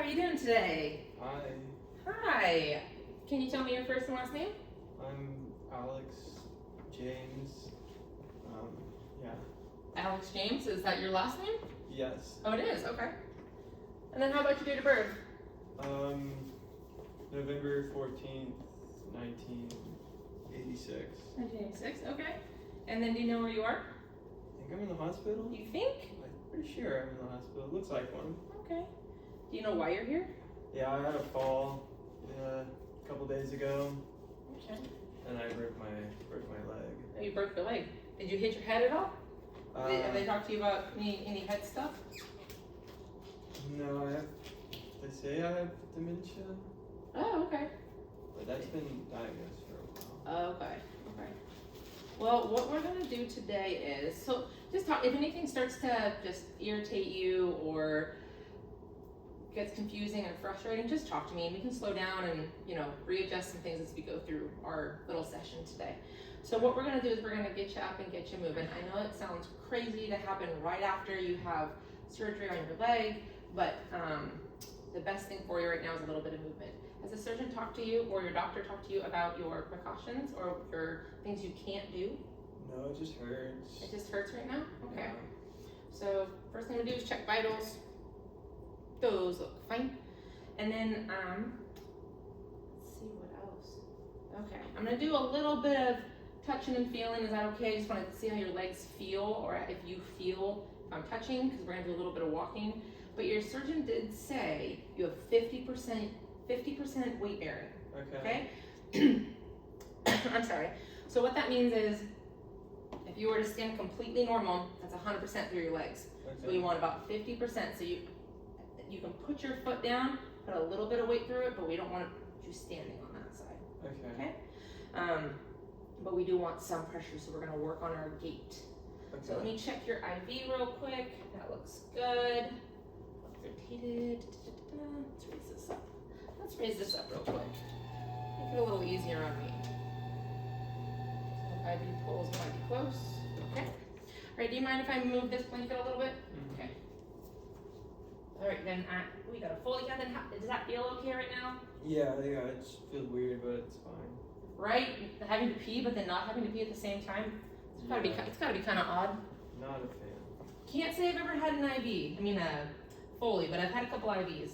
you doing today? Hi, Hi. Can you tell me your first and last name? I'm Alex James. Yeah. Alex James. Is that your last name? Yes. Oh, it is. Okay. And then how about your date of birth? November 14th, 1986. 1986. Okay. And then do you know where you are? I think I'm in the hospital. You think? I'm pretty sure I'm in the hospital. Looks like one. Okay. Do you know why you're here? Yeah, I had a fall a couple days ago, Okay. and I broke my leg. Oh, you broke your leg. Did you hit your head at all? Have they talked to you about any head stuff? No, they say I have dementia, Oh, okay. but that's been diagnosed for a while. Okay. Okay. Well, what we're gonna do today is just talk. If anything starts to just irritate you or gets confusing and frustrating, just talk to me and we can slow down and readjust some things as we go through our little session today. So what we're gonna do is we're gonna get you up and get you moving. I know it sounds crazy to happen right after you have surgery on your leg, but the best thing for you right now is a little bit of movement. Has the surgeon talked to you or your doctor talked to you about your precautions or your things you can't do? No, it just hurts. It just hurts right now? Okay. Yeah. So first thing we do is check vitals. Those look fine. And then let's see what else. Okay, I'm gonna do a little bit of touching and feeling. Is that okay? I just want to see how your legs feel, or if you feel if I'm touching, because we're gonna do a little bit of walking. But your surgeon did say you have 50% weight bearing. Okay. Okay? I'm sorry. So what that means is if you were to stand completely normal, that's 100% through your legs. Okay. So you want about 50%. So you can put your foot down, put a little bit of weight through it, but we don't want you standing on that side. Okay. Okay? But we do want some pressure, so we're gonna work on our gait. Okay. So let me check your IV real quick. That looks good. Rotated. Let's raise this up. Let's raise this up real quick. Make it a little easier on me. So IV pulls might be close. Okay. All right, do you mind if I move this blanket a little bit? Mhm. Okay. All right, then we got a Foley gun. Then does that feel okay right now? Yeah, it just feels weird, but it's fine. Right, having to pee, but then not having to pee at the same time. It's gotta be kind of odd. Not a fan. Can't say I've ever had an IV. I mean a Foley, but I've had a couple IVs.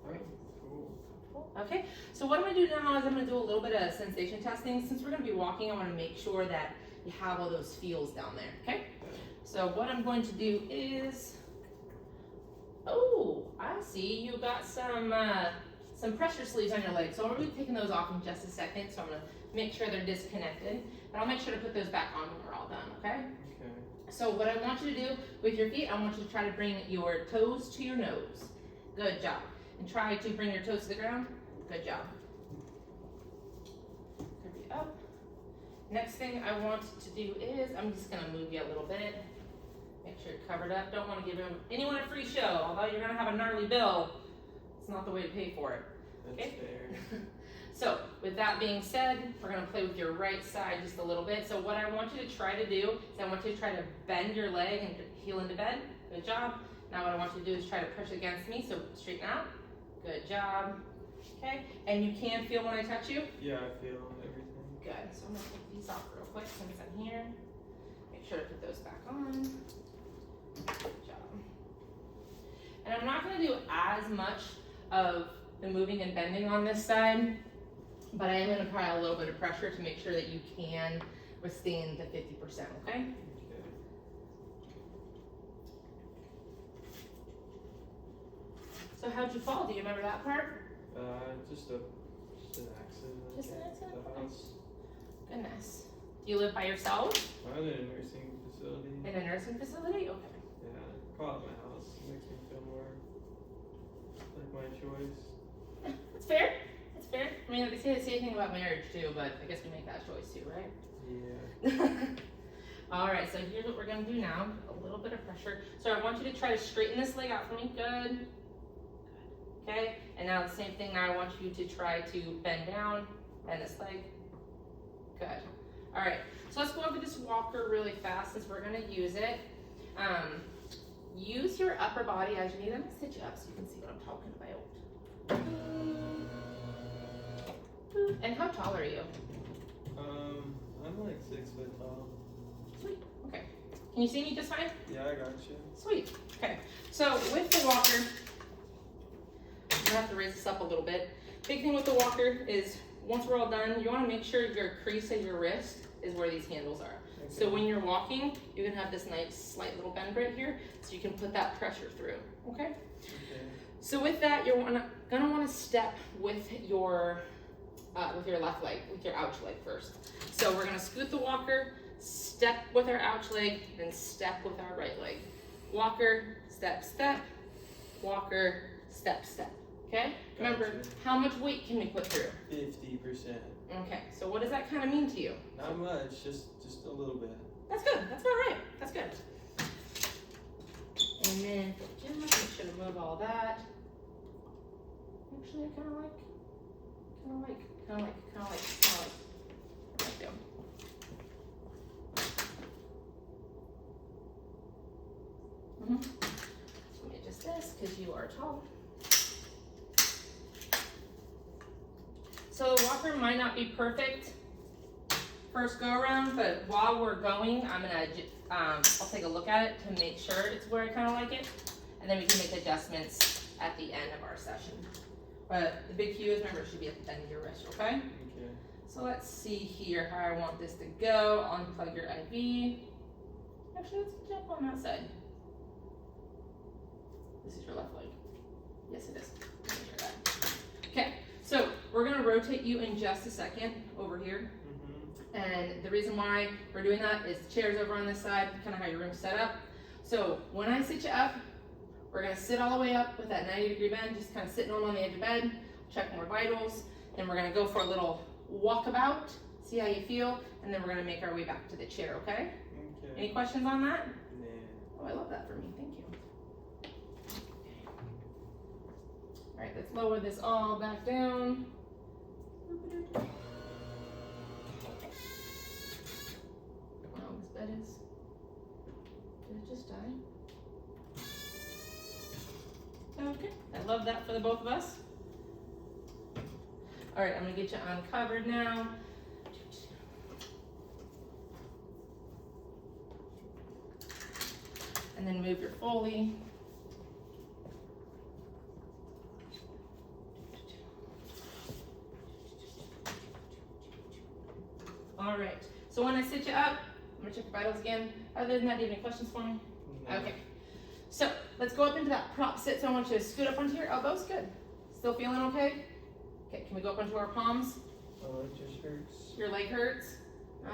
Oh, cool. Okay, so what I'm gonna do now is I'm gonna do a little bit of sensation testing. Since we're gonna be walking, I wanna make sure that you have all those feels down there, okay? So what I'm going to do is, oh, I see you got some pressure sleeves on your legs. So I'm gonna be taking those off in just a second. So I'm gonna make sure they're disconnected, but I'll make sure to put those back on when we're all done, okay? Okay. So what I want you to do with your feet, I want you to try to bring your toes to your nose. Good job. And try to bring your toes to the ground. Good job. Curve you up. Next thing I want to do is, I'm just gonna move you a little bit. Make sure you're covered up. Don't want to give anyone a free show. Although you're gonna have a gnarly bill, it's not the way to pay for it. That's Okay. fair. So with that being said, we're gonna play with your right side just a little bit. So what I want you to try to do is I want you to try to bend your leg and heel into bed. Good job. Now what I want you to do is try to push against me. So straighten out. Good job. Okay. And you can feel when I touch you? Yeah, I feel everything. Good. So I'm gonna take these off real quick since I'm here. Make sure to put those back on. Good job. And I'm not gonna do as much of the moving and bending on this side, but I am going to apply a little bit of pressure to make sure that you can withstand the 50%, okay? Okay. So how'd you fall? Do you remember that part? Just an accident. Just an accident? At the house. Goodness. Do you live by yourself? I'm in a nursing facility. In a nursing facility? Okay. Yeah, call it my house. It makes me feel more like my choice. That's fair. That's fair. I mean, they say the same thing about marriage too, but I guess we make that choice too, right? Yeah. All right, so here's what we're gonna do now. A little bit of pressure. So I want you to try to straighten this leg out for me. Good. Okay, and now the same thing. Now I want you to try to bend down, bend this leg. Good. All right, so let's go over this walker really fast since we're gonna use it. Use your upper body as you need. I'm gonna sit you up so you can see what I'm talking about. And how tall are you? I'm like 6 foot tall. Sweet. Okay. Can you see me just fine? Yeah, I got you. Sweet. Okay. So with the walker, I'm gonna have to raise this up a little bit. Big thing with the walker is once we're all done, you want to make sure your crease of your wrist is where these handles are. Okay. So when you're walking, you can have this nice slight little bend right here, so you can put that pressure through. Okay. Okay. So with that, you're gonna want to step with your left leg, with your ouch leg first. So we're gonna scoot the walker, step with our ouch leg, then step with our right leg. Walker, step, step. Walker, step, step. Okay? Remember, Gotcha. how much weight can we put through? 50%. Okay, so what does that kind of mean to you? Not much, just a little bit. That's good. That's about right. That's good. And then for the gym, make sure to move all that. Actually, I kind of like. Right there. Let me adjust this because you are tall. So the walker might not be perfect first go around, but while we're going, I'm gonna I'll take a look at it to make sure it's where I kind of like it, and then we can make adjustments at the end of our session. But the big cue is, remember, it should be at the end of your wrist, okay? Okay. So let's see here how I want this to go. Unplug your IV. Actually, let's jump on that side. This is your left leg. Yes, it is. Let me share that. Okay, so we're gonna rotate you in just a second over here. And the reason why we're doing that is the chair's over on this side, kind of how your room's set up. So when I sit you up, we're gonna sit all the way up with that 90-degree bend, just kind of sitting on the edge of bed, check more vitals. Then we're gonna go for a little walkabout, see how you feel, and then we're gonna make our way back to the chair, okay? Okay. Any questions on that? Nah. Oh, I love that for me, thank you. All right, let's lower this all back down. Wow, this bed is, did it just die? Okay, I love that for the both of us. All right, I'm gonna get you uncovered now. And then move your Foley. All right, so when I sit you up, I'm gonna check your vitals again. Other than that, do you have any questions for me? No. Okay, so let's go up into that prop sit. So I want you to scoot up onto your elbows. Good. Still feeling okay? Okay, can we go up onto our palms? Oh, it just hurts. Your leg hurts?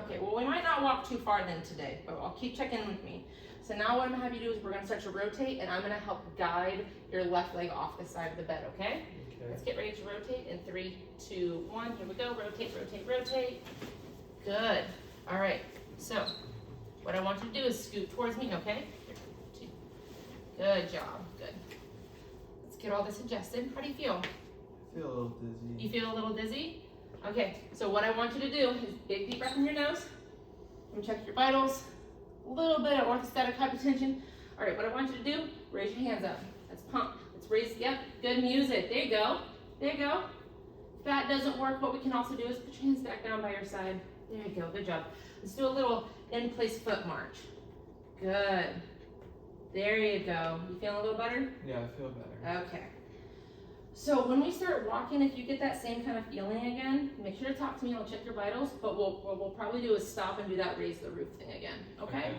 Okay, well, we might not walk too far then today, but I'll keep checking with me. So now what I'm gonna have you do is we're gonna start to rotate, and I'm gonna help guide your left leg off the side of the bed, okay? Okay. Let's get ready to rotate in 3, 2, 1. Here we go. Rotate, rotate, rotate. Good. All right. So what I want you to do is scoot towards me, okay? 3, 2. Good job. Good. Let's get all this adjusted. How do you feel? I feel a little dizzy. You feel a little dizzy? Okay. So what I want you to do is big deep breath in your nose. Let me check your vitals. A little bit of orthostatic hypotension. All right. What I want you to do, raise your hands up. Let's pump. Let's raise. Yep. Good music. There you go. There you go. If that doesn't work, what we can also do is put your hands back down by your side. There you go, good job. Let's do a little in-place foot march. Good. There you go. You feeling a little better? Yeah, I feel better. Okay. So when we start walking, if you get that same kind of feeling again, make sure to talk to me. I'll check your vitals. But what we'll probably do is stop and do that raise the roof thing again. Okay?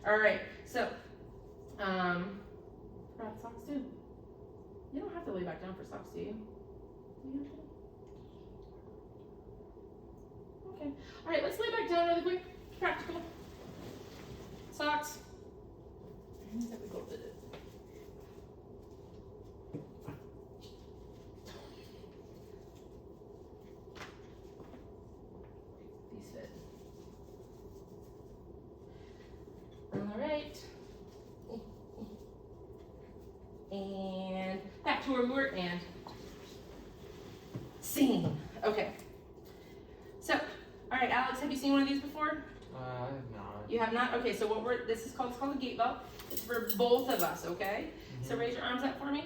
All right. So, forgot socks too. You don't have to lay back down for socks, do you? Do you have to? Okay. All right, let's lay back down really quick. Practical. Socks. And then we go with it. These fit. All right. And back to where we were and scene. Okay. So, all right, Alex, have you seen one of these before? I have not. You have not? Okay, so this is called, it's called a gate belt. It's for both of us, okay? So raise your arms up for me.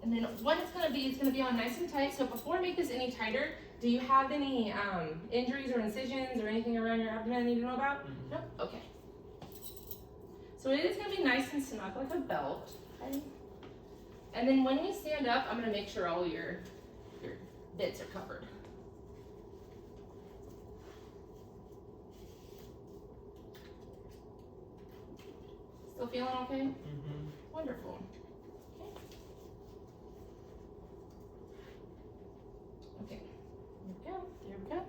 And then what it's gonna be on nice and tight. So before I make this any tighter, do you have any injuries or incisions or anything around your abdomen I need to know about? Mhm. No? Okay. So it is gonna be nice and snug like a belt. Okay. And then when we stand up, I'm gonna make sure all your bits are covered. Still feeling okay? Mhm. Wonderful. Okay. There we go. There we go.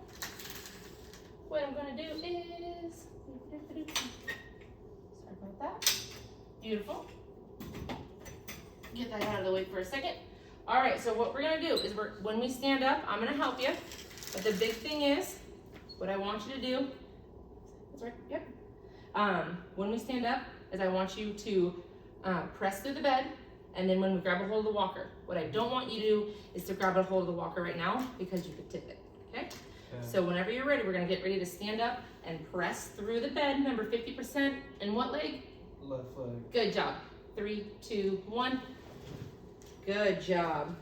What I'm gonna do is, sorry about that. Beautiful. Get that out of the way for a second. All right, so what we're gonna do is when we stand up, I'm gonna help you. But the big thing is, what I want you to do, that's right, yep. When we stand up, is I want you to press through the bed, and then when we grab a hold of the walker, what I don't want you to do is to grab a hold of the walker right now because you could tip it, okay? So whenever you're ready, we're gonna get ready to stand up and press through the bed. Remember, 50% in what leg? Left leg. Good job. 3, 2, 1. Good job.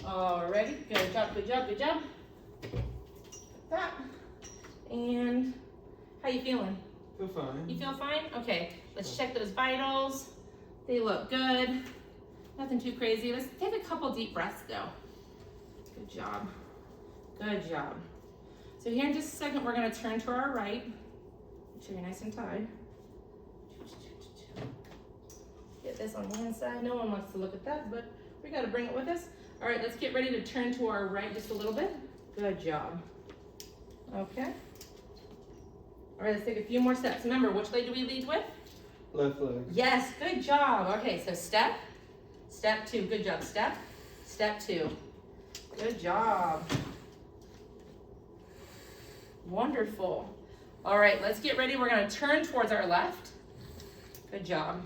Alrighty, good job, good job, good job. Like that. And how you feeling? Feel fine. You feel fine? Okay, let's check those vitals. They look good. Nothing too crazy. Let's take a couple deep breaths though. Good job. Good job. So here in just a second, we're gonna turn to our right. Make sure you're nice and tied. Get this on one side. No one wants to look at that, but we gotta bring it with us. All right, let's get ready to turn to our right just a little bit. Good job. Okay. All right, let's take a few more steps. Remember, which leg do we lead with? Left leg. Yes, good job. Okay, so step, step 2. Good job. Step, step 2. Good job. Wonderful. All right, let's get ready. We're gonna turn towards our left. Good job.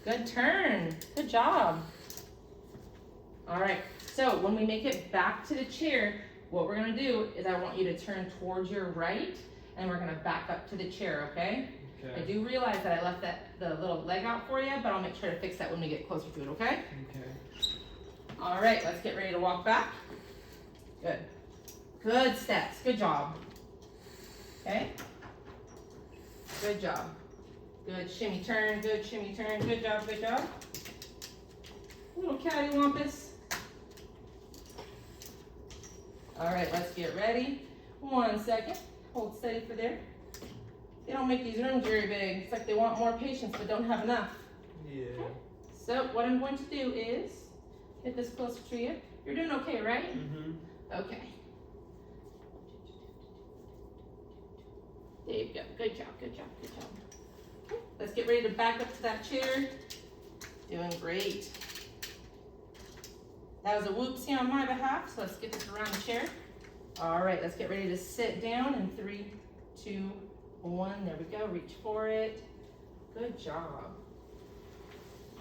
Good turn. Good job. All right, so when we make it back to the chair, what we're gonna do is I want you to turn towards your right, and we're gonna back up to the chair, okay? I Okay. do realize that I left the little leg out for you, but I'll make sure to fix that when we get closer to it, okay? Okay. All right, let's get ready to walk back. Good. Good steps. Good job. Okay? Good job. Good shimmy turn. Good shimmy turn. Good job. Good job. Little cattywampus. All right, let's get ready. 1 second. Hold steady for there. They don't make these rooms very big. It's like they want more patients but don't have enough. Yeah. So what I'm going to do is get this closer to you. You're doing okay, right? Mhm. Okay. There you go. Good job, good job, good job. Okay, let's get ready to back up to that chair. Doing great. That was a whoopsie on my behalf, so let's get this around the chair. All right, let's get ready to sit down in 3, 2, 1. There we go. Reach for it. Good job.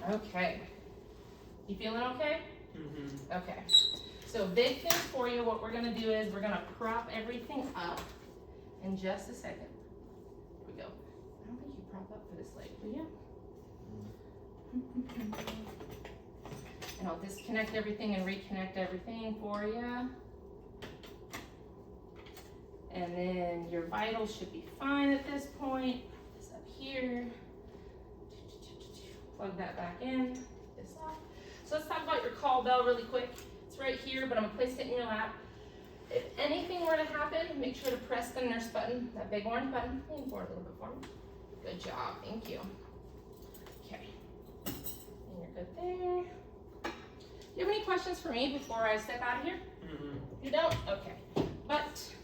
Okay. You feeling okay? Mhm. Okay. So big thing for you, what we're gonna do is we're gonna prop everything up in just a second. Here we go. I don't think you prop up for this leg, do you? And I'll disconnect everything and reconnect everything for you. And then your vitals should be fine at this point. Put this up here. Plug that back in. This off. So let's talk about your call bell really quick. It's right here, but I'm gonna place it in your lap. If anything were to happen, make sure to press the nurse button, that big orange button. Lean forward a little bit for me. Good job, thank you. Okay, and you're good there. Do you have any questions for me before I step out of here? Mhm. You don't? Okay. But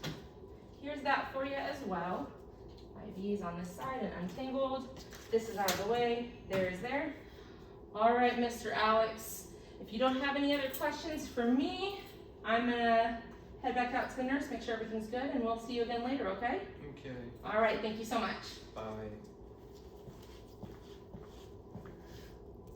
here's that for you as well. IV's on this side and untangled. This is out of the way. There's there. All right, Mr. Alex. If you don't have any other questions for me, I'm gonna head back out to the nurse, make sure everything's good, and we'll see you again later, okay? Okay. All right, thank you so much. Bye.